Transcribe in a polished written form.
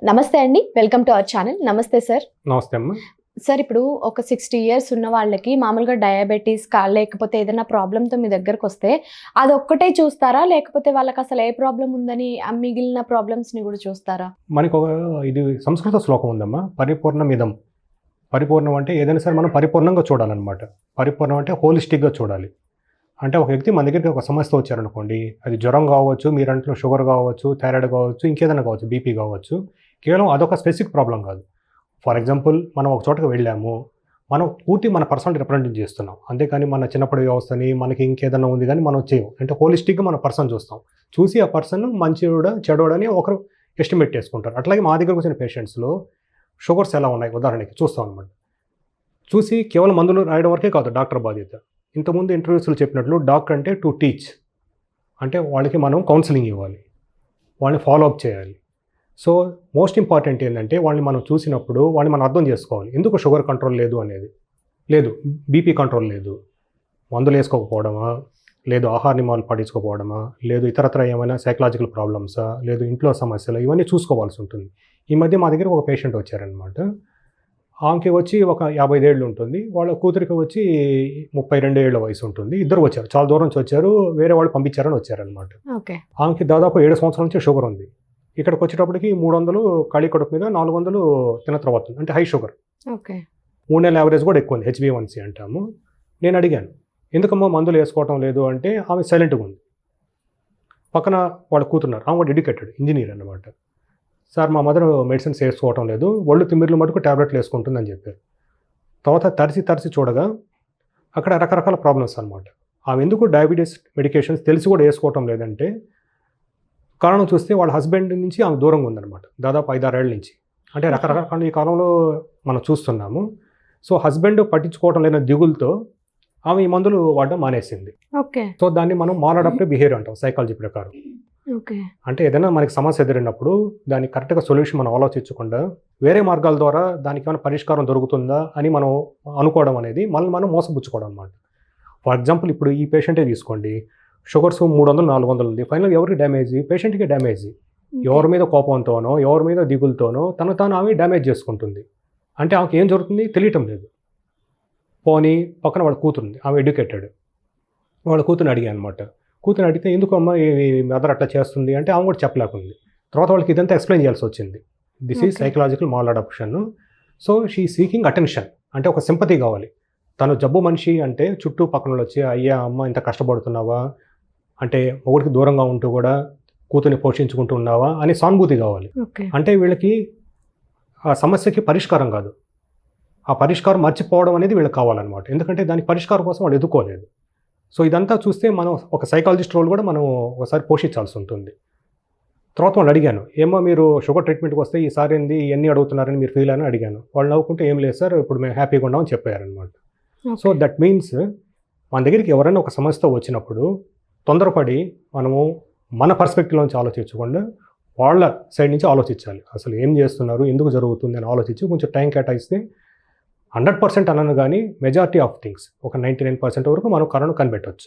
నమస్తే అండి. Welcome to our channel. నమస్తే సార్. నమస్తే అమ్మ. సార్ ఇప్పుడు ఒక 60 ఇయర్స్ ఉన్న వాళ్ళకి మామూలుగా డయాబెటీస్ లేకపోతే ఏదైనా ప్రాబ్లంతో మీ దగ్గరకొస్తే అదొక్కటే చూస్తారా? లేకపోతే వాళ్ళకసలు ఏ ప్రాబ్లమ్ ఉందని మిగిలిన ప్రాబ్లమ్స్‌ని గూడా చూస్తారా? ఇది సంస్కృత శ్లోకం ఉందమ్మా. పరిపూర్ణమిదం. పరిపూర్ణం అంటే ఏదైనా సరే మనం పరిపూర్ణంగా చూడాలన్నమాట. పరిపూర్ణం అంటే హోలిస్టిక్‌గా చూడాలి. అంటే ఒక వ్యక్తి మన దగ్గరికి ఒక సమస్యతో వచ్చారనుకోండి, అది జ్వరం కావచ్చు, మీరంటున్న షుగర్ కావచ్చు, థైరాయిడ్ కావచ్చు, ఇంకేదైనా కావచ్చు, బీపీ కావచ్చు. కేవలం అదొక స్పెసిఫిక్ ప్రాబ్లం కాదు. ఫర్ ఎగ్జాంపుల్ మనం ఒక చోటకి వెళ్ళాము, మనం పూర్తి మన పర్సనల్ రిప్రజెంట్ చేస్తున్నాం. అంతేకాని మన చిన్నప్పటి వ్యవస్థని మనకి ఇంకేదైనా ఉంది కానీ మనం చేయం. అంటే హోలిస్టిక్గా మన పర్సన్ చూస్తాం. చూసి ఆ పర్సన్ మంచివాడా చెడోడని ఒకరు ఎస్టిమేట్ చేసుకుంటారు. అట్లాగే మా దగ్గరకు వచ్చిన పేషెంట్స్లో షుగర్స్ ఎలా ఉన్నాయి ఉదాహరణకి చూస్తాం అనమాట. చూసి కేవలం మందులు రాయడం వరకే కాదు డాక్టర్ బాధ్యత. ఇంతకుముందు ఇంటర్వ్యూస్లో చెప్పినట్లు డాక్టర్ అంటే టు టీచ్, అంటే వాళ్ళకి మనం కౌన్సిలింగ్ ఇవ్వాలి, వాళ్ళని ఫాలో అప్ చేయాలి. సో మోస్ట్ ఇంపార్టెంట్ ఏంటంటే వాళ్ళని మనం చూసినప్పుడు వాళ్ళని మనం అర్థం చేసుకోవాలి. ఎందుకు షుగర్ కంట్రోల్ లేదు అనేది, లేదు బీపీ కంట్రోల్ లేదు, మందులు వేసుకోకపోవడమా, లేదు ఆహార నియమాలు పాటించుకోకపోవడమా, లేదు ఇతరత్ర ఏమైనా సైకలాజికల్ ప్రాబ్లమ్సా, లేదు ఇంట్లో సమస్యలు, ఇవన్నీ చూసుకోవాల్సి ఉంటుంది. ఈ మధ్య మా దగ్గర ఒక పేషెంట్ వచ్చారనమాట. ఆమెకి వచ్చి ఒక 55 ఏళ్ళు ఉంటుంది, వాళ్ళ కూతురికి వచ్చి 32 ఏళ్ళ వయసు ఉంటుంది. ఇద్దరు వచ్చారు, చాలా దూరం నుంచి వచ్చారు, వేరే వాళ్ళు పంపించారని వచ్చారనమాట. ఆమెకి దాదాపు 7 సంవత్సరాల నుంచి షుగర్ ఉంది. ఇక్కడికి వచ్చేటప్పటికి 300 ఖాళీ కడుపు మీద, 400 తిన్న తర్వాత ఉంది, అంటే హై షుగర్. 3 నెలల యావరేజ్ కూడా ఎక్కువ ఉంది, HbA1c అంటాము. నేను అడిగాను ఎందుకమ్మా మందులు వేసుకోవటం లేదు అంటే ఆమె సైలెంట్గా ఉంది. పక్కన వాళ్ళ కూతున్నారు, ఆమె కూడా డెడికేటెడ్ ఇంజనీర్ అనమాట. సార్ మా మదర్ మెడిసిన్స్ వేసుకోవటం లేదు, ఒళ్ళు తిమ్మిర్లు మటుకు ట్యాబ్లెట్లు వేసుకుంటుందని చెప్పారు. తర్వాత తరిసి చూడగా అక్కడ రకరకాల ప్రాబ్లమ్స్ అనమాట. ఆమె ఎందుకు డయాబెటీస్ మెడికేషన్స్ తెలిసి కూడా వేసుకోవటం లేదంటే కారణం చూస్తే వాళ్ళ హస్బెండ్ నుంచి ఆమె దూరంగా ఉందన్నమాట, దాదాపు 5-6 ఏళ్ళ నుంచి. అంటే రకరకాల ఈ కాలంలో మనం చూస్తున్నాము. సో హస్బెండ్ పట్టించుకోవటం లేని దిగులతో ఆమె ఈ మందులు వాడడం మానేసింది. సో దాన్ని మనం మాలాడప్టివ్ బిహేవియర్ అంటాం సైకాలజీ ప్రకారం. అంటే ఏదైనా మనకి సమస్య ఎదురైనప్పుడు దానికి కరెక్ట్గా సొల్యూషన్ మనం ఆలోచించకుండా వేరే మార్గాల ద్వారా దానికి ఏమైనా పరిష్కారం దొరుకుతుందా అని మనం అనుకోవడం అనేది మనం మోసపుచ్చుకోవడం అనమాట. ఫర్ ఎగ్జాంపుల్ ఇప్పుడు ఈ పేషెంటే తీసుకోండి, షుగర్స్ 300-400 ఉంది. ఫైనల్ ఎవరికి డ్యామేజ్? పేషెంట్కి డ్యామేజ్. ఎవరి మీద కోపంతోనో, ఎవరి మీద దిగులతోనో తాను ఆమె డ్యామేజ్ చేసుకుంటుంది. అంటే ఆమెకి ఏం జరుగుతుంది తెలియటం లేదు. పోనీ పక్కన వాళ్ళ కూతురుంది, ఆమె ఎడ్యుకేటెడ్. వాళ్ళ కూతురుని అడిగాను అనమాట. కూతురుని అడిగితే ఎందుకు అమ్మ మదర్ అట్లా చేస్తుంది అంటే ఆమె కూడా చెప్పలేకుంది. తర్వాత వాళ్ళకి ఇదంతా ఎక్స్ప్లెయిన్ చేయాల్సి వచ్చింది. This is psychological maladaptation. So she seeking attention, అంటే ఒక సింపతి కావాలి. తను జబ్బు మనిషి అంటే చుట్టూ పక్కన వచ్చి అయ్యా అమ్మ ఇంత కష్టపడుతున్నావా, అంటే ఒకరికి దూరంగా ఉంటూ కూడా కూతుర్ని పోషించుకుంటూ ఉన్నావా అని సానుభూతి కావాలి. అంటే వీళ్ళకి ఆ సమస్యకి పరిష్కారం కాదు, ఆ పరిష్కారం మర్చిపోవడం అనేది వీళ్ళకి కావాలన్నమాట. ఎందుకంటే దానికి పరిష్కారం కోసం వాళ్ళు ఎదుర్కోలేదు. సో ఇదంతా చూస్తే మనం ఒక సైకాలజిస్ట్ రోల్ కూడా మనం ఒకసారి పోషించాల్సి ఉంటుంది. తర్వాత వాళ్ళు అడిగాను, ఏమో మీరు షుగర్ ట్రీట్మెంట్కి వస్తే ఈసారి ఏంది ఎన్ని అడుగుతున్నారని మీరు ఫీల్ అని అడిగాను. వాళ్ళు నవ్వుకుంటే ఏం లేదు సార్ ఇప్పుడు మేము హ్యాపీగా ఉన్నామని చెప్పారనమాట. సో దట్ మీన్స్ మన దగ్గరికి ఎవరైనా ఒక సమస్యతో వచ్చినప్పుడు తొందరపడి మనము మన పర్స్పెక్టివ్ నుంచి ఆలోచించకుండా వాళ్ళ సైడ్ నుంచి ఆలోచించాలి. అసలు ఏం చేస్తున్నారు, ఎందుకు జరుగుతుంది అని ఆలోచించి కొంచెం టైం కేటాయిస్తే 100% అనను కానీ మెజారిటీ ఆఫ్ థింగ్స్ ఒక 99% వరకు మనం కరోనా కనిపెట్టవచ్చు.